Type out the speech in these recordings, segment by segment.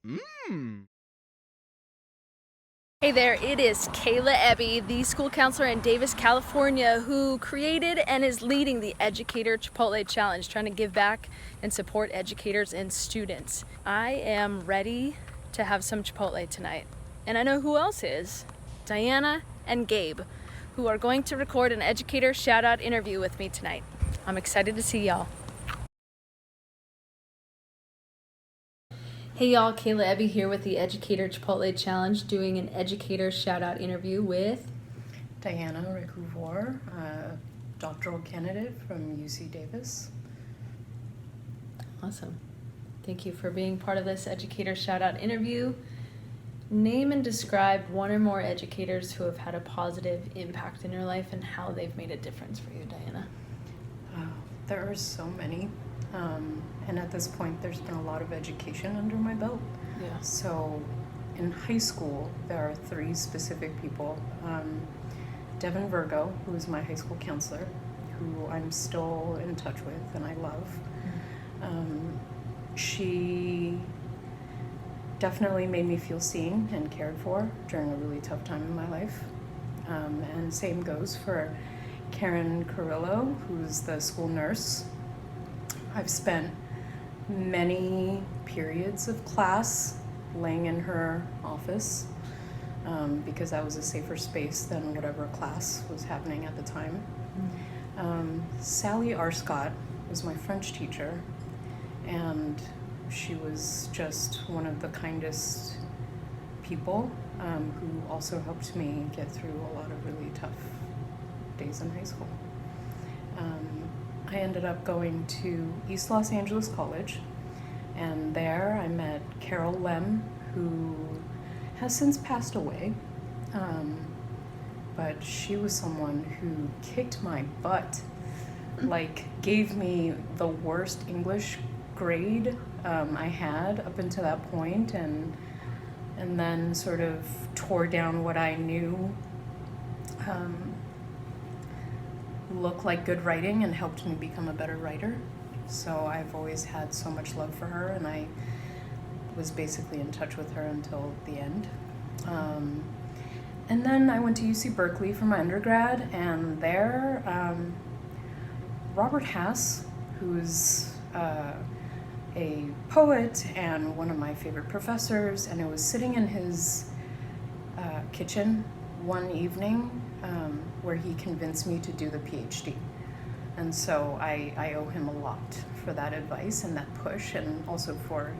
Mmm. Hey there, it is Kayla Ebby, the school counselor in Davis, California, who created and is leading the Educator Chipotle Challenge, trying to give back and support educators and students. I am ready to have some Chipotle tonight. And I know who else is. Diana and Gabe, who are going to record an Educator Shout Out interview with me tonight. I'm excited to see y'all. Hey y'all, Kayla Ebby here with the Educator Chipotle Challenge, doing an Educator Shout Out interview with Diana Recouvreur, doctoral candidate from UC Davis. Awesome. Thank you for being part of this Educator Shout Out interview. Name and describe one or more educators who have had a positive impact in your life and how they've made a difference for you, Diana. There are so many, and at this point there's been a lot of education under my belt. Yeah. So in high school there are three specific people. Devin Virgo, who is my high school counselor, who I'm still in touch with and I love. She definitely made me feel seen and cared for during a really tough time in my life. And same goes for Karen Carrillo, who's the school nurse. I've spent many periods of class laying in her office because that was a safer space than whatever class was happening at the time. Sally Arscott was my French teacher, and she was just one of the kindest people who also helped me get through a lot of really tough days in high school. I ended up going to East Los Angeles College, and there I met Carol Lem, who has since passed away, but she was someone who kicked my butt, like gave me the worst English grade I had up until that point, and then sort of tore down what I knew looked like good writing and helped me become a better writer. So I've always had so much love for her, and I was basically in touch with her until the end. And then I went to UC Berkeley for my undergrad, and there Robert Hass, who's a poet and one of my favorite professors, and I was sitting in his kitchen one evening where he convinced me to do the PhD. And so I owe him a lot for that advice and that push, and also for,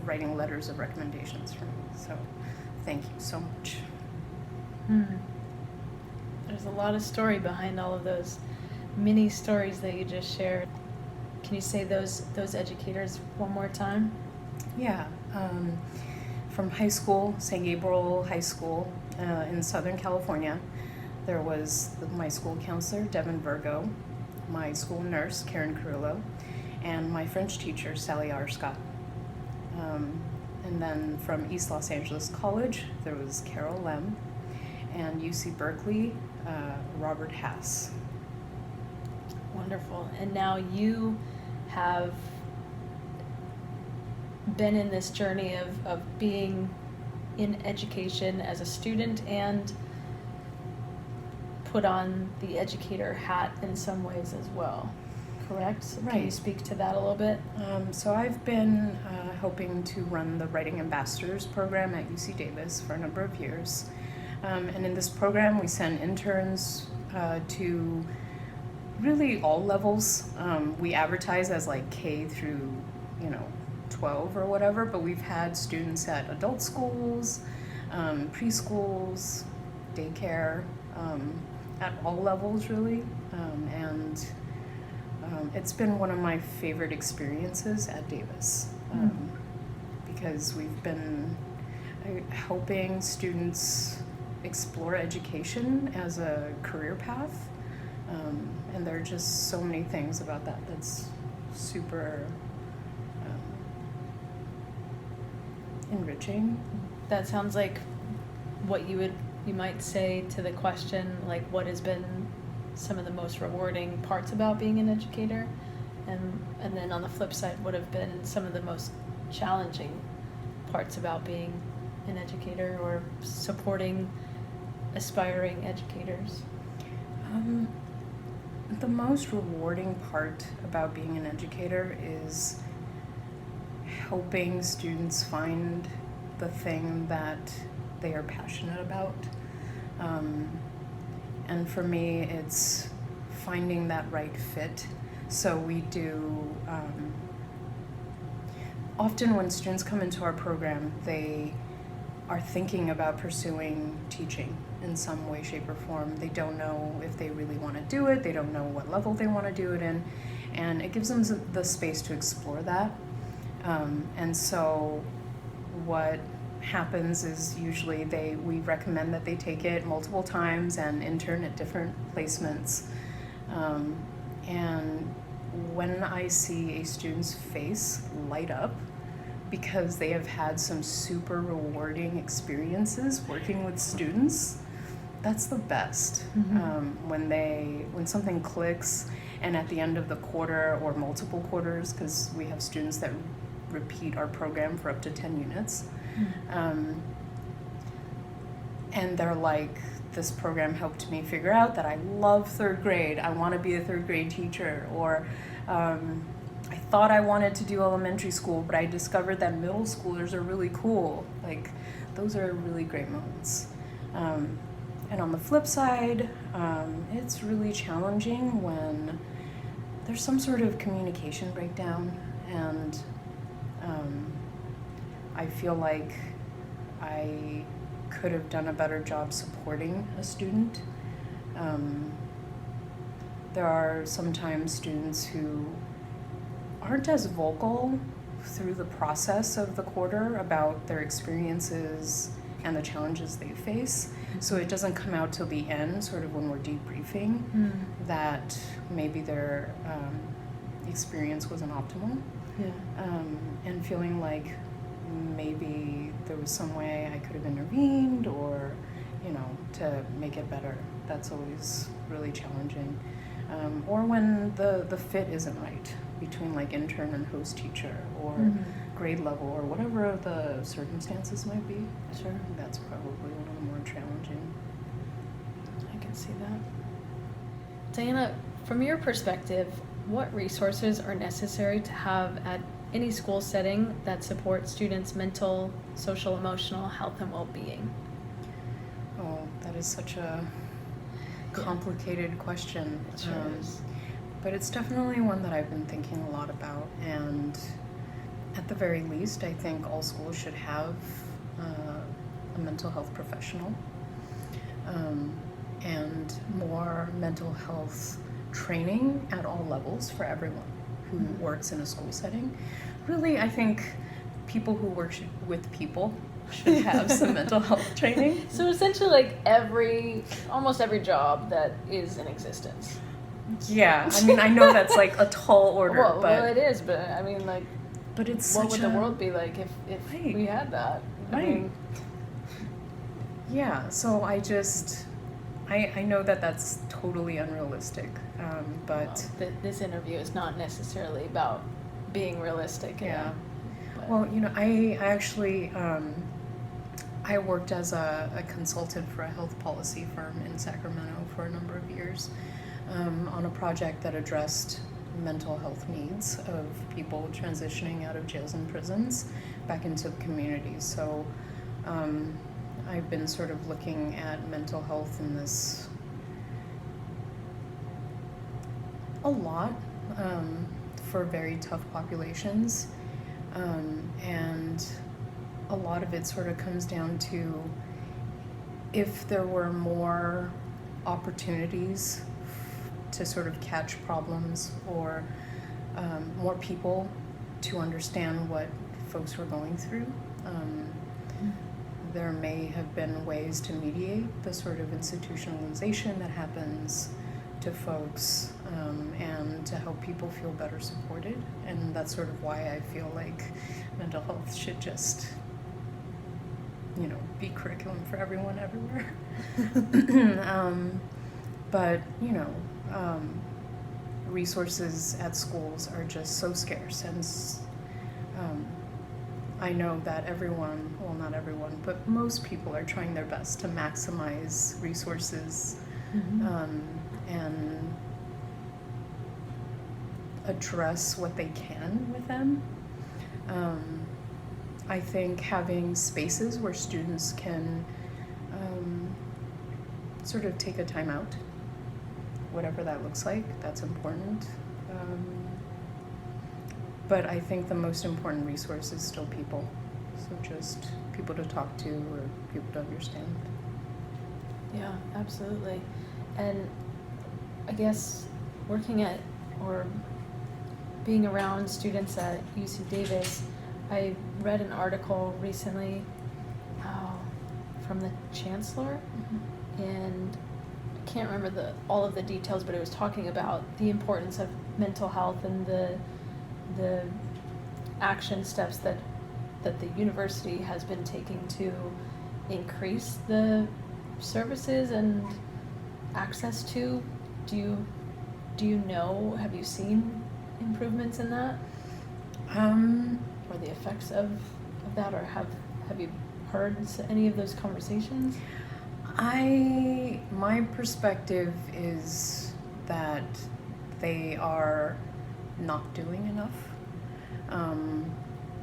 writing letters of recommendations for me. So thank you so much. There's a lot of story behind all of those mini stories that you just shared. Can you say those educators one more time? Yeah. From high school, St. Gabriel High School in Southern California, there was my school counselor, Devin Virgo, my school nurse, Karen Carrillo, and my French teacher, Sally Arscott. And then from East Los Angeles College, there was Carol Lem, and UC Berkeley, Robert Hass. Wonderful. And now you have been in this journey of being in education as a student and put on the educator hat in some ways as well, correct? Right. Can you speak to that a little bit? So I've been hoping to run the Writing Ambassadors program at UC Davis for a number of years. And in this program, we send interns to really all levels. We advertise as like K through, 12 or whatever, but we've had students at adult schools, preschools, daycare, at all levels really. And it's been one of my favorite experiences at Davis because we've been helping students explore education as a career path. And there are just so many things about that that's super enriching. That sounds like what you might say to the question, like, what has been some of the most rewarding parts about being an educator, and then on the flip side, what have been some of the most challenging parts about being an educator or supporting aspiring educators? The most rewarding part about being an educator is helping students find the thing that they are passionate about. And for me, it's finding that right fit. So we do, often when students come into our program, they are thinking about pursuing teaching in some way, shape, or form. They don't know if they really want to do it. They don't know what level they want to do it in. And it gives them the space to explore that. And so what happens is usually we recommend that they take it multiple times and intern at different placements. And when I see a student's face light up because they have had some super rewarding experiences working with students, that's the best. When something clicks, and at the end of the quarter or multiple quarters, because we have students that repeat our program for up to 10 units, and they're like, this program helped me figure out that I love third grade. I want to be a third grade teacher. Or I thought I wanted to do elementary school, but I discovered that middle schoolers are really cool. Like, those are really great moments. And on the flip side, it's really challenging when there's some sort of communication breakdown, and I feel like I could have done a better job supporting a student. There are sometimes students who aren't as vocal through the process of the quarter about their experiences and the challenges they face. So it doesn't come out till the end, sort of when we're debriefing, that maybe their experience wasn't optimal. And feeling like maybe there was some way I could have intervened or, to make it better. That's always really challenging. Or when the fit isn't right between like intern and host teacher or grade level or whatever the circumstances might be. Sure. That's probably one of the more challenging. I can see that. Diana, from your perspective, what resources are necessary to have at any school setting that supports students' mental, social, emotional health and well-being? Oh, that is such a complicated question. It sure is. But it's definitely one that I've been thinking a lot about, and at the very least, I think all schools should have a mental health professional, and more mental health training at all levels for everyone who works in a school setting. Really, I think people who work with people should have some mental health training. So essentially, like almost every job that is in existence. Yeah, I mean, I know that's like a tall order, well, it is, but I mean, like, but it's what would the world be like if Right. we had that? Right. I mean, yeah, so I know that that's totally unrealistic, but this interview is not necessarily about being realistic. yeah. But, Well, I actually I worked as a consultant for a health policy firm in Sacramento for a number of years, on a project that addressed mental health needs of people transitioning out of jails and prisons back into the community. So I've been sort of looking at mental health in this a lot, for very tough populations, and a lot of it sort of comes down to if there were more opportunities to sort of catch problems, or more people to understand what folks were going through. There may have been ways to mediate the sort of institutionalization that happens to folks, and to help people feel better supported. And that's sort of why I feel like mental health should just, be curriculum for everyone everywhere. But, resources at schools are just so scarce, and I know that everyone, well, not everyone, but most people are trying their best to maximize resources and address what they can with them. I think having spaces where students can sort of take a time out, whatever that looks like, that's important. But I think the most important resource is still people. So just people to talk to or people to understand. Yeah, absolutely. And I guess working at or being around students at UC Davis, I read an article recently from the chancellor, and I can't remember all of the details, but it was talking about the importance of mental health and the action steps that the university has been taking to increase the services and access to. Do you know, have you seen improvements in that? Or the effects of that, or have you heard any of those conversations? My perspective is that they are not doing enough.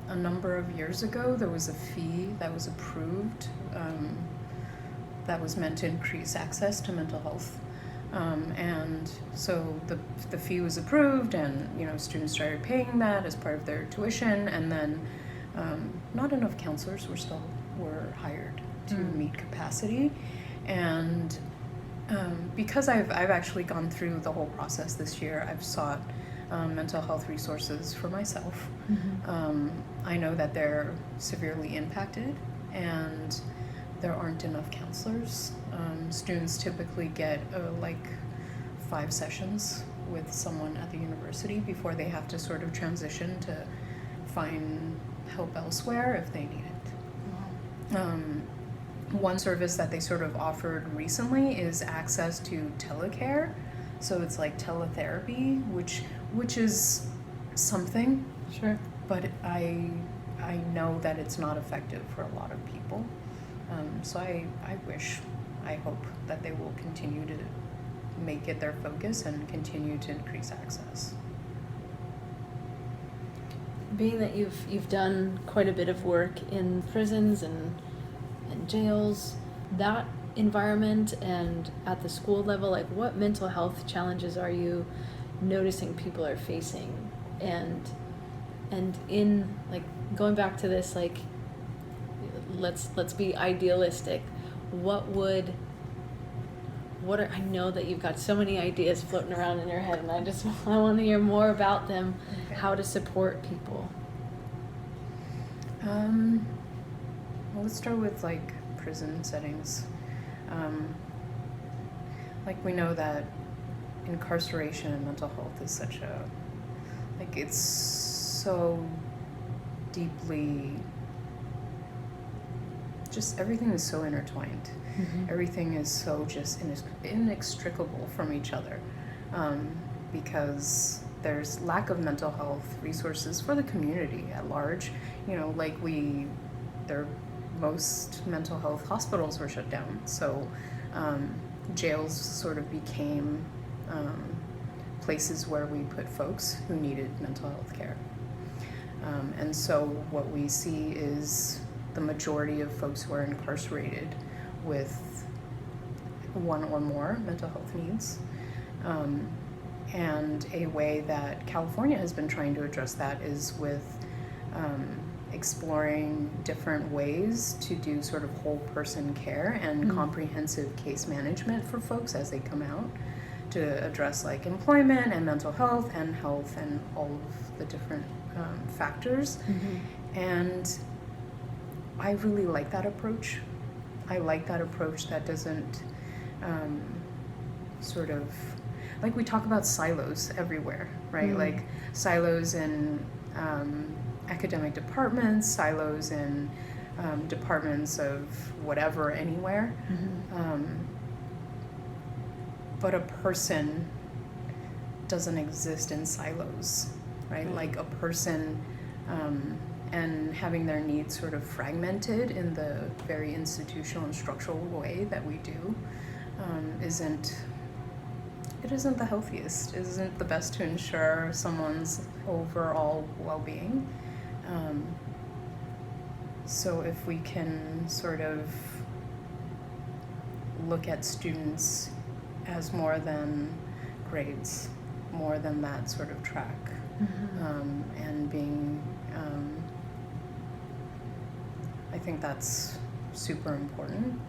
A number of years ago, there was a fee that was approved that was meant to increase access to mental health. And so the fee was approved, and students started paying that as part of their tuition, and then not enough counselors were hired to meet capacity. And because I've actually gone through the whole process this year, I've sought mental health resources for myself. I know that they're severely impacted, and there aren't enough counselors. Students typically get 5 sessions with someone at the university before they have to sort of transition to find help elsewhere if they need it. One service that they sort of offered recently is access to telecare. So it's like teletherapy, which is something. Sure. But I know that it's not effective for a lot of people. So I hope that they will continue to make it their focus and continue to increase access. Being that you've done quite a bit of work in prisons and jails, that environment and at the school level, what mental health challenges are you noticing people are facing? And in going back to this, let's be idealistic. I know that you've got so many ideas floating around in your head, and I want to hear more about them. Okay. How to support people. Well, let's start with prison settings. We know that incarceration and mental health is such a it's so deeply, just everything is so intertwined. Everything is so just inextricable from each other, because there's lack of mental health resources for the community at large. Most mental health hospitals were shut down, so jails sort of became places where we put folks who needed mental health care. And so what we see is the majority of folks who are incarcerated with one or more mental health needs. And a way that California has been trying to address that is with exploring different ways to do sort of whole person care and comprehensive case management for folks as they come out, to address employment and mental health and all of the different factors. And I really like that approach. I like that approach that doesn't sort of, we talk about silos everywhere, right? Silos in academic departments, silos in departments of whatever, anywhere. But a person doesn't exist in silos, right? A person and having their needs sort of fragmented in the very institutional and structural way that we do isn't the healthiest, isn't the best to ensure someone's overall well-being. So if we can sort of look at students as more than grades, more than that sort of track, and being, I think that's super important.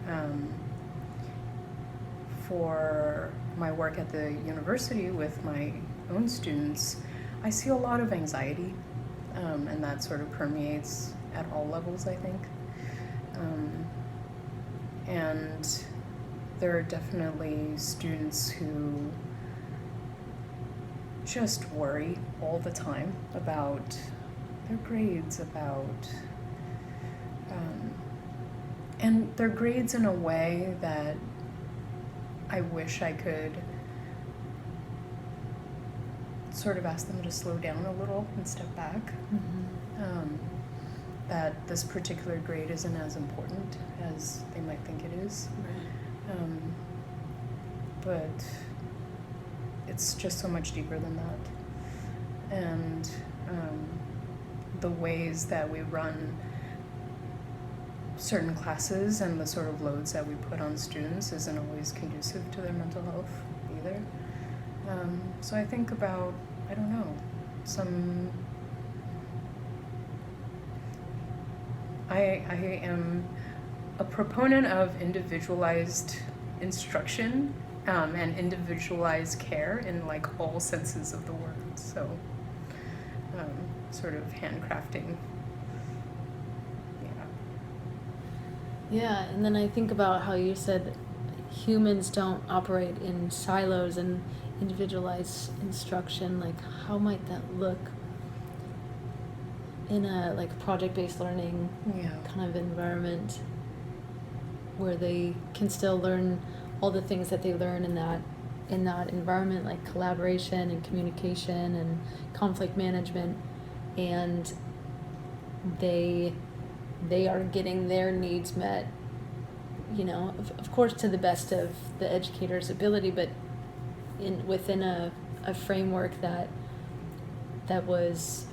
For my work at the university with my own students, I see a lot of anxiety, and that sort of permeates at all levels, I think. And there are definitely students who just worry all the time about their grades, and their grades in a way that I wish I could sort of ask them to slow down a little and step back. That this particular grade isn't as important as they might think it is. Right. But it's just so much deeper than that. And the ways that we run certain classes and the sort of loads that we put on students isn't always conducive to their mental health either. So I think about, I don't know, I am a proponent of individualized instruction and individualized care in like all senses of the word. So sort of handcrafting. Yeah, and then I think about how you said humans don't operate in silos and individualized instruction. Like, how might that look in a like project-based learning kind of environment where they can still learn all the things that they learn in that environment, like collaboration and communication and conflict management, and they are getting their needs met, you know, of course to the best of the educator's ability, but within a framework that was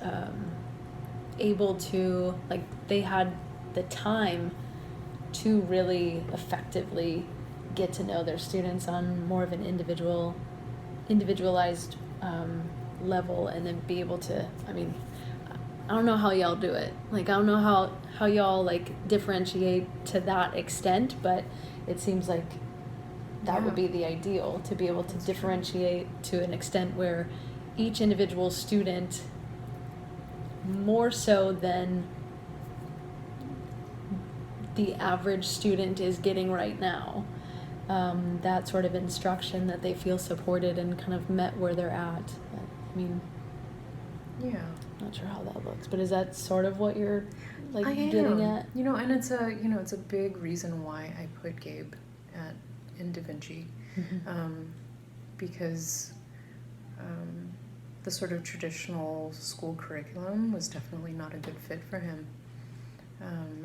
able to, like, they had the time to really effectively get to know their students on more of an individualized level, and then be able to, I mean, I don't know how y'all do it. Like, I don't know how y'all like differentiate to that extent, but it seems like that would be the ideal, to be able to differentiate to an extent where each individual student, more so than the average student is getting right now, that sort of instruction, that they feel supported and kind of met where they're at. I mean, not sure how that looks, but is that sort of what you're like getting at? You know, and it's a big reason why I put Gabe in Da Vinci, because the sort of traditional school curriculum was definitely not a good fit for him,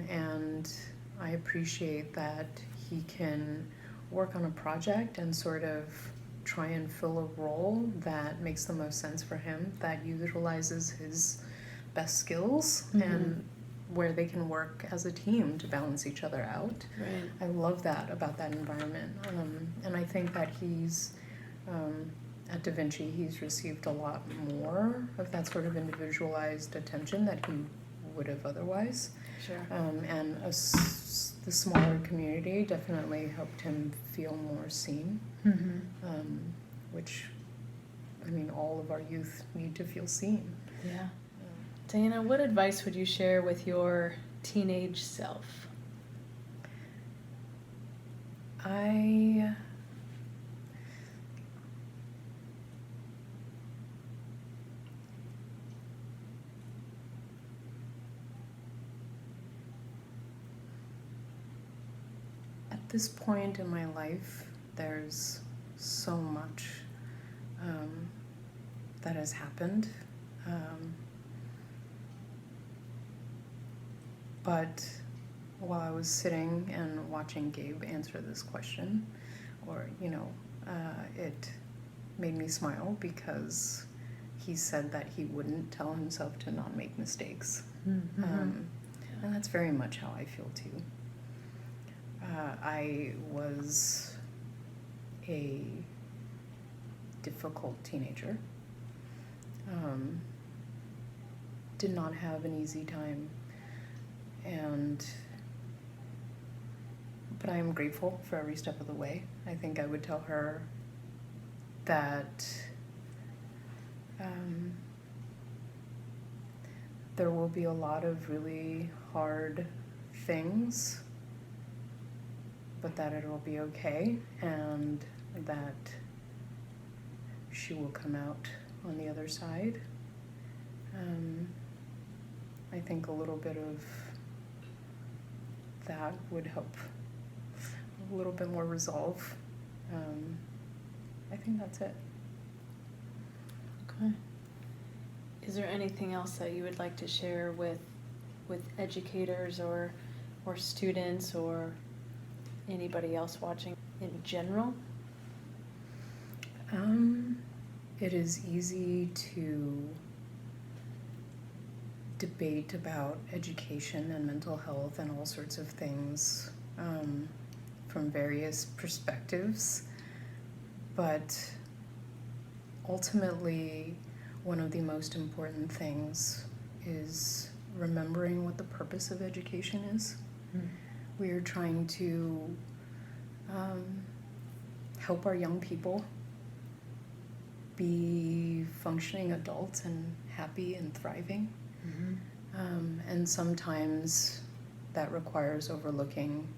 and I appreciate that he can work on a project and sort of try and fill a role that makes the most sense for him, that utilizes his best skills, and where they can work as a team to balance each other out. Right. I love that about that environment, and I think that he's at Da Vinci, he's received a lot more of that sort of individualized attention that he would have otherwise. Sure. And the smaller community definitely helped him feel more seen, which, I mean, all of our youth need to feel seen. Yeah. Diana, what advice would you share with your teenage self? At this point in my life, there's so much that has happened. But while I was sitting and watching Gabe answer this question, it made me smile because he said that he wouldn't tell himself to not make mistakes. And that's very much how I feel too. I was a difficult teenager. Did not have an easy time, but I am grateful for every step of the way. I think I would tell her that there will be a lot of really hard things, but that it will be okay, and that she will come out on the other side. I think a little bit of that would help, a little bit more resolve. I think that's it. Okay. Is there anything else that you would like to share with educators or students or anybody else watching in general? It is easy to debate about education and mental health and all sorts of things from various perspectives, but ultimately one of the most important things is remembering what the purpose of education is. We are trying to help our young people be functioning adults and happy and thriving. And sometimes that requires overlooking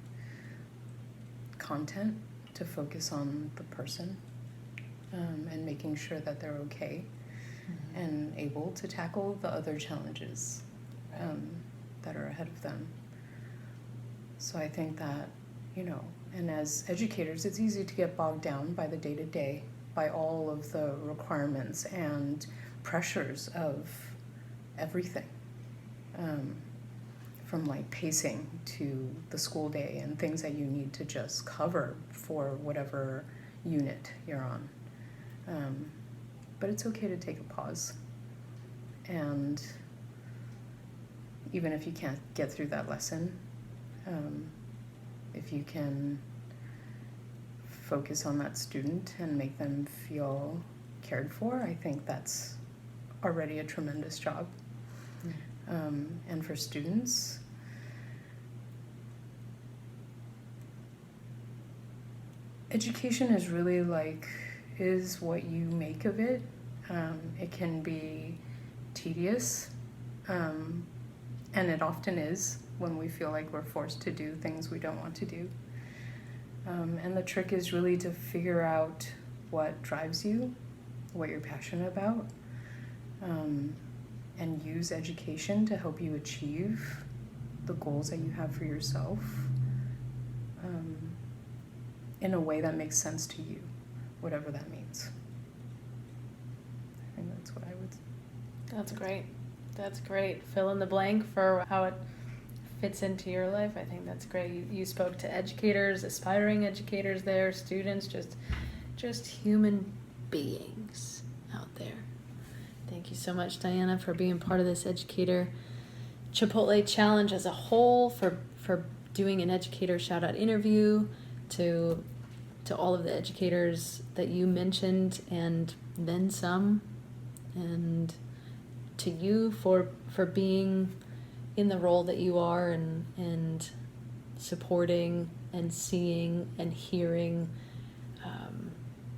content to focus on the person and making sure that they're okay and able to tackle the other challenges that are ahead of them. So I think that, and as educators, it's easy to get bogged down by the day-to-day, by all of the requirements and pressures of everything, from like pacing to the school day and things that you need to just cover for whatever unit you're on. But it's okay to take a pause. And even if you can't get through that lesson, if you can focus on that student and make them feel cared for, I think that's already a tremendous job. And for students, education is really is what you make of it. It can be tedious, and it often is when we feel like we're forced to do things we don't want to do. And the trick is really to figure out what drives you, what you're passionate about, and use education to help you achieve the goals that you have for yourself in a way that makes sense to you, whatever that means. I think that's what I would say. That's great. That's great. Fill in the blank for how it fits into your life. I think that's great. You spoke to educators, aspiring educators there, students, just human beings out there. Thank you so much, Diana, for being part of this Educator Chipotle Challenge as a whole, for doing an Educator Shout Out Interview, to all of the educators that you mentioned and then some, and to you for being in the role that you are and supporting and seeing and hearing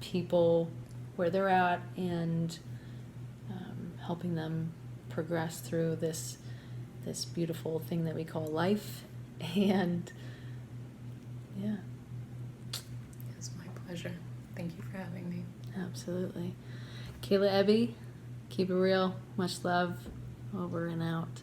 people where they're at and helping them progress through this beautiful thing that we call life. And yeah. It's my pleasure. Thank you for having me. Absolutely. Kayla Ebby, keep it real. Much love. Over and out.